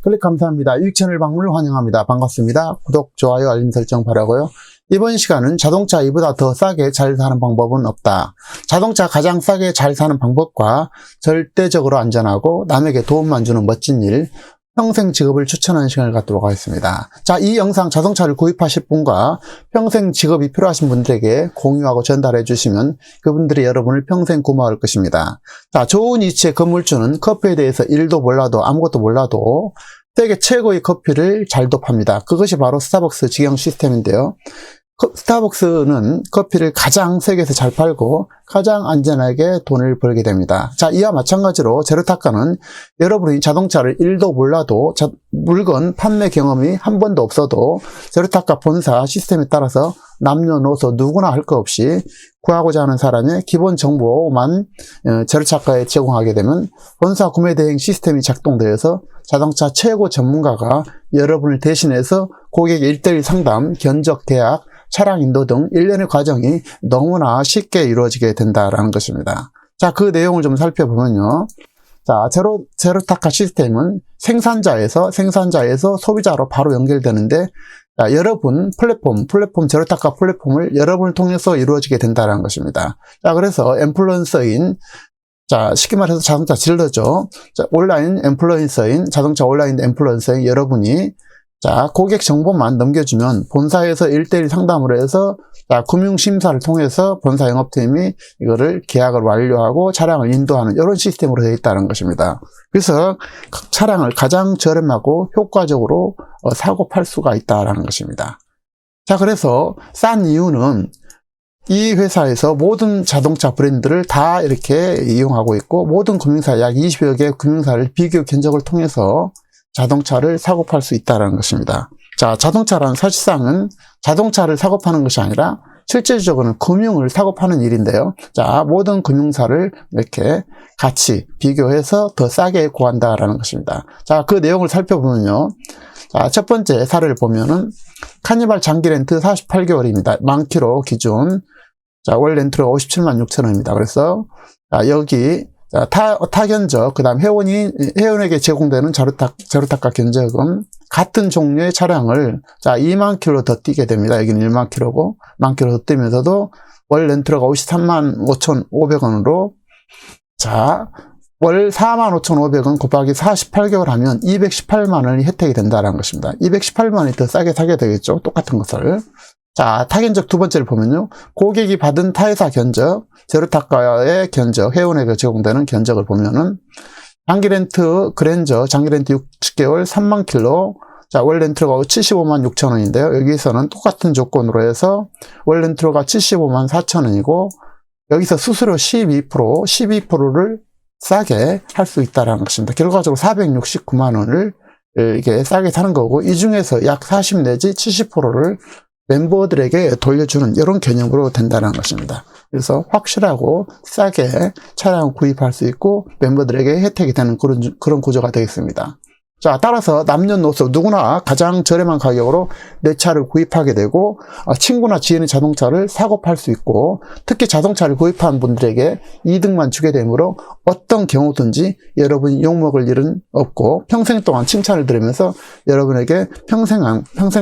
클릭 감사합니다. 유익 채널 방문을 환영합니다. 반갑습니다. 구독, 좋아요, 알림 설정 바라고요. 이번 시간은 자동차 이보다 더 싸게 잘 사는 방법은 없다. 자동차 가장 싸게 잘 사는 방법과 절대적으로 안전하고 남에게 도움만 주는 멋진 일, 평생 직업을 추천하는 시간을 갖도록 하겠습니다. 자, 이 영상 자동차를 구입하실 분과 평생 직업이 필요하신 분들에게 공유하고 전달해 주시면 그분들이 여러분을 평생 고마워할 것입니다. 자, 좋은 위치의 건물주는 커피에 대해서 1도 몰라도 아무것도 몰라도 세계 최고의 커피를 잘 도팝니다. 그것이 바로 스타벅스 직영 시스템인데요. 스타벅스는 커피를 가장 세계에서 잘 팔고 가장 안전하게 돈을 벌게 됩니다. 자, 이와 마찬가지로 제로타카는 여러분이 자동차를 1도 몰라도 물건 판매 경험이 한 번도 없어도 제로타카 본사 시스템에 따라서 남녀노소 누구나 할 거 없이 구하고자 하는 사람의 기본 정보만 제로타카에 제공하게 되면 본사 구매 대행 시스템이 작동되어서 자동차 최고 전문가가 여러분을 대신해서 고객의 1:1 상담, 견적 계약, 차량 인도 등 일련의 과정이 너무나 쉽게 이루어지게 된다라는 것입니다. 자, 그 내용을 좀 살펴보면요. 자, 제로타카 시스템은 생산자에서 소비자로 바로 연결되는데, 자, 여러분 플랫폼 제로타카 플랫폼을 여러분을 통해서 이루어지게 된다는 것입니다. 자, 그래서 인플루언서인, 자, 쉽게 말해서 자동차 딜러죠. 자, 자동차 온라인 인플루언서인 여러분이 자, 고객 정보만 넘겨주면 본사에서 1:1 상담을 해서 자, 금융심사를 통해서 본사 영업팀이 이거를 계약을 완료하고 차량을 인도하는 이런 시스템으로 되어 있다는 것입니다. 그래서 차량을 가장 저렴하고 효과적으로 사고 팔 수가 있다는 것입니다. 자, 그래서 싼 이유는 이 회사에서 모든 자동차 브랜드를 다 이렇게 이용하고 있고 모든 금융사 약 20여 개 금융사를 비교 견적을 통해서 자동차를 사고 팔 수 있다는 것입니다. 자, 자동차란 사실상은 자동차를 사고 파는 것이 아니라 실질적으로는 금융을 사고 파는 일인데요. 자, 모든 금융사를 이렇게 같이 비교해서 더 싸게 구한다라는 것입니다. 자, 그 내용을 살펴보면요. 자, 첫 번째 사례를 보면은 카니발 장기 렌트 48개월입니다. 만 킬로 기준. 자, 월 렌트가 57만 6천 원입니다. 그래서 자, 여기 타 견적, 그 다음 회원에게 제공되는 제로타카 견적은 같은 종류의 차량을, 자, 2만 킬로 더 뛰게 됩니다. 여기는 1만 킬로고, 1만 킬로 더 뛰면서도 월 렌트가 53만 5,500원으로, 자, 월 4만 5,500원 곱하기 48개월 하면 218만 원이 혜택이 된다는 것입니다. 218만 원이 더 싸게 사게 되겠죠. 똑같은 것을. 자, 타견적 두 번째를 보면요. 고객이 받은 타회사 견적, 제로타카의 견적, 회원에게 제공되는 견적을 보면은 장기 렌트 그랜저, 장기 렌트 60개월 3만 킬로, 자, 월 렌트가 75만 6천 원인데요. 여기서는 똑같은 조건으로 해서 월 렌트가 75만 4천 원이고 여기서 수수료 12%를 싸게 할 수 있다는 것입니다. 결과적으로 469만 원을 이게 싸게 사는 거고 이 중에서 약 40 내지 70%를 멤버들에게 돌려주는 이런 개념으로 된다는 것입니다. 그래서 확실하고 싸게 차량을 구입할 수 있고 멤버들에게 혜택이 되는 그런 구조가 되겠습니다. 자, 따라서 남녀노소 누구나 가장 저렴한 가격으로 내 차를 구입하게 되고 친구나 지인의 자동차를 사고 팔 수 있고 특히 자동차를 구입한 분들에게 이득만 주게 되므로 어떤 경우든지 여러분이 욕먹을 일은 없고 평생 동안 칭찬을 들으면서 여러분에게 평생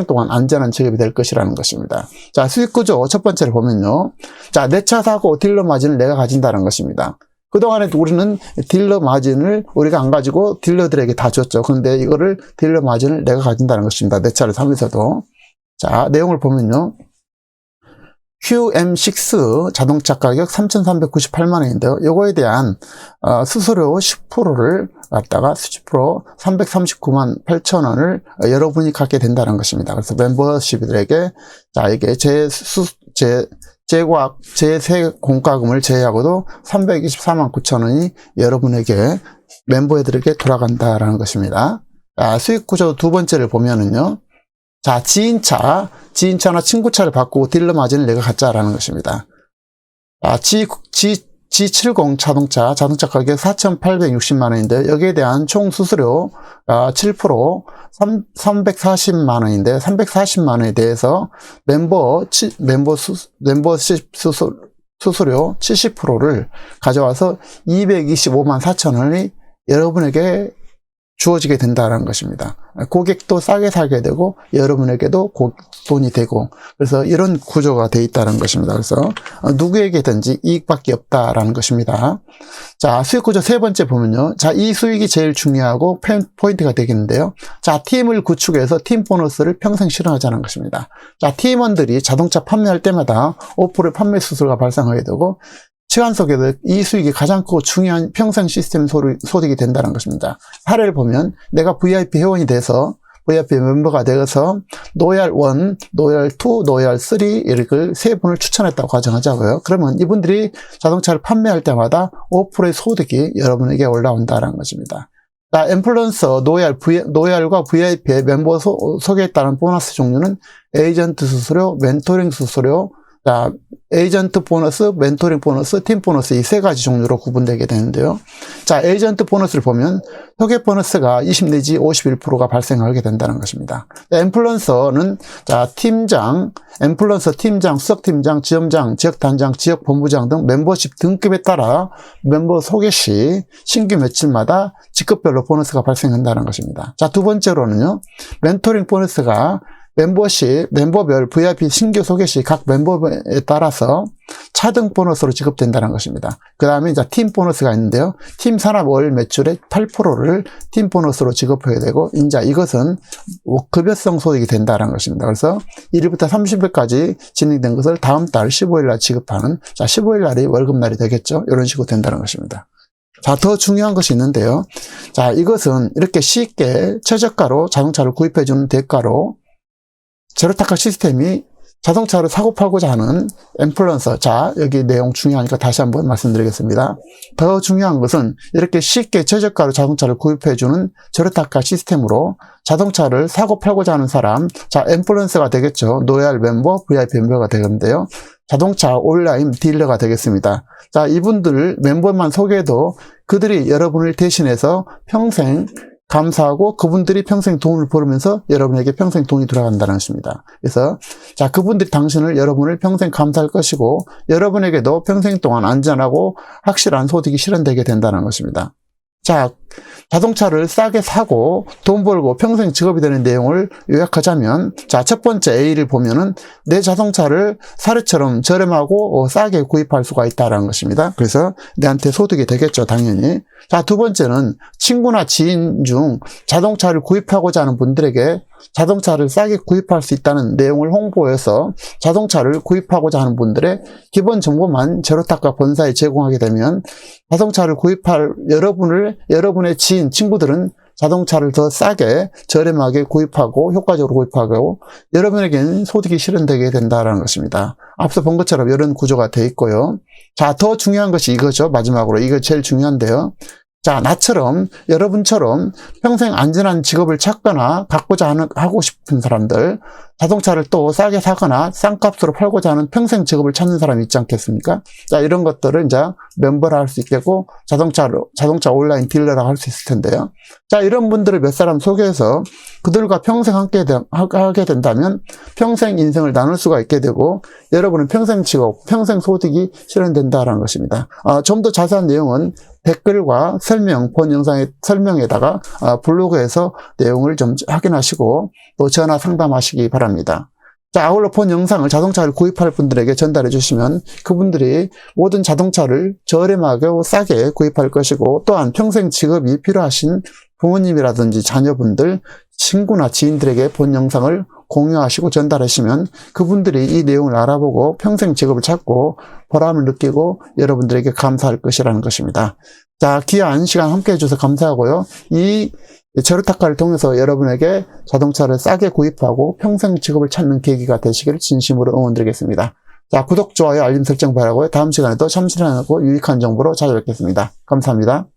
동안 안전한 직업이 될 것이라는 것입니다. 자, 수익구조 첫 번째를 보면요. 자, 내 차 사고 딜러 마진을 내가 가진다는 것입니다. 그동안에 우리는 딜러 마진을 우리가 안 가지고 딜러들에게 다 줬죠. 그런데 이거를 딜러 마진을 내가 가진다는 것입니다. 내 차를 사면서도. 자, 내용을 보면요. QM6 자동차 가격 3,398만 원인데요. 요거에 대한 수수료 10%를 갖다가 10% 339만 8천 원을 여러분이 갖게 된다는 것입니다. 그래서 멤버십들에게 자, 이게 제 공과금을 제외하고도 324만 9천 원이 여러분에게 멤버들에게 돌아간다라는 것입니다. 자, 수익 구조 두 번째를 보면은요. 자, 지인차나 친구차를 바꾸고 딜러 마진을 내가 갖자라는 것입니다. G70 자동차 가격 4,860만 원인데 여기에 대한 총 수수료 7% 340만 원인데 340만 원에 대해서 멤버십 수수료 70%를 가져와서 225만 4천 원이 여러분에게 주어지게 된다는 것입니다. 고객도 싸게 사게 되고 여러분에게도 돈이 되고, 그래서 이런 구조가 되어 있다는 것입니다. 그래서 누구에게든지 이익밖에 없다라는 것입니다. 자, 수익 구조 세 번째 보면요. 자, 이 수익이 제일 중요하고 포인트가 되겠는데요. 자, 팀을 구축해서 팀 보너스를 평생 실현하자는 것입니다. 자, 팀원들이 자동차 판매할 때마다 5% 판매 수수료가 발생하게 되고, 시간 속에서 이 수익이 가장 크고 중요한 평생 시스템 소득이 된다는 것입니다. 사례를 보면 내가 VIP 회원이 돼서 VIP 멤버가 되어서 노열 1, 노열 2, 노열 3 이렇게 세 분을 추천했다고 가정하자고요. 그러면 이분들이 자동차를 판매할 때마다 5%의 소득이 여러분에게 올라온다는 것입니다. 자, 인플루언서, 노열과 VIP의 멤버 소개에 따른 보너스 종류는 에이전트 수수료, 멘토링 수수료, 자, 에이전트 보너스, 멘토링 보너스, 팀 보너스 이 세 가지 종류로 구분되게 되는데요. 자, 에이전트 보너스를 보면 소개 보너스가 20 내지 51%가 발생하게 된다는 것입니다. 인플루언서는 자, 인플루언서 팀장, 수석팀장, 지점장, 지역단장, 지역본부장 등 멤버십 등급에 따라 멤버 소개 시 신규 며칠마다 직급별로 보너스가 발생한다는 것입니다. 자, 두 번째로는요. 멘토링 보너스가 멤버별 VIP 신규 소개 시 각 멤버에 따라서 차등 보너스로 지급된다는 것입니다. 그 다음에 이제 팀 보너스가 있는데요. 팀 산업 월 매출의 8%를 팀 보너스로 지급해야 되고, 이제 이것은 급여성 소득이 된다는 것입니다. 그래서 1일부터 30일까지 진행된 것을 다음 달 15일날 지급하는, 자, 15일날이 월급날이 되겠죠. 이런 식으로 된다는 것입니다. 자, 더 중요한 것이 있는데요. 자, 이것은 이렇게 쉽게 최저가로 자동차를 구입해주는 대가로 제로타카 시스템이 자동차를 사고 팔고자 하는 인플루언서, 자, 여기 내용 중요하니까 다시 한번 말씀드리겠습니다. 더 중요한 것은 이렇게 쉽게 최저가로 자동차를 구입해주는 제로타카 시스템으로 자동차를 사고 팔고자 하는 사람, 자, 인플루언서가 되겠죠. 노열 멤버, VIP 멤버가 되는데요. 자동차 온라인 딜러가 되겠습니다. 자, 이분들 멤버만 소개해도 그들이 여러분을 대신해서 평생 감사하고 그분들이 평생 돈을 벌으면서 여러분에게 평생 돈이 돌아간다는 것입니다. 그래서 자, 그분들이 여러분을 평생 감사할 것이고 여러분에게도 평생 동안 안전하고 확실한 소득이 실현되게 된다는 것입니다. 자, 자동차를 싸게 사고 돈 벌고 평생 직업이 되는 내용을 요약하자면, 자, 첫 번째 A를 보면은 내 자동차를 사례처럼 저렴하고 싸게 구입할 수가 있다는 것입니다. 그래서 내한테 소득이 되겠죠, 당연히. 자, 두 번째는 친구나 지인 중 자동차를 구입하고자 하는 분들에게 자동차를 싸게 구입할 수 있다는 내용을 홍보해서 자동차를 구입하고자 하는 분들의 기본 정보만 제로타카 본사에 제공하게 되면 자동차를 구입할 여러분의 지인, 친구들은 자동차를 더 싸게 저렴하게 구입하고 효과적으로 구입하고 여러분에게는 소득이 실현되게 된다는 것입니다. 앞서 본 것처럼 이런 구조가 되어 있고요. 자, 더 중요한 것이 이거죠. 마지막으로 이거 제일 중요한데요. 자, 나처럼 여러분처럼 평생 안전한 직업을 찾거나 갖고자 하고 싶은 사람들, 자동차를 또 싸게 사거나 싼 값으로 팔고자 하는 평생 직업을 찾는 사람이 있지 않겠습니까? 자, 이런 것들을 이제 멤버라 할 수 있겠고 자동차 온라인 딜러라고 할 수 있을 텐데요. 자, 이런 분들을 몇 사람 소개해서 그들과 평생 함께 하게 된다면 평생 인생을 나눌 수가 있게 되고 여러분은 평생 직업, 평생 소득이 실현된다는 것입니다. 좀 더 자세한 내용은 댓글과 본 영상의 설명에다가 블로그에서 내용을 좀 확인하시고 또 전화 상담하시기 바랍니다. 자, 아울러 본 영상을 자동차를 구입할 분들에게 전달해 주시면 그분들이 모든 자동차를 저렴하게 싸게 구입할 것이고 또한 평생 직업이 필요하신 부모님이라든지 자녀분들, 친구나 지인들에게 본 영상을 공유하시고 전달하시면 그분들이 이 내용을 알아보고 평생 직업을 찾고 보람을 느끼고 여러분들에게 감사할 것이라는 것입니다. 자, 귀한 시간 함께 해주셔서 감사하고요. 이 제로타카를 통해서 여러분에게 자동차를 싸게 구입하고 평생 직업을 찾는 계기가 되시기를 진심으로 응원드리겠습니다. 자, 구독, 좋아요, 알림 설정 바라고요. 다음 시간에도 참신하고 유익한 정보로 찾아뵙겠습니다. 감사합니다.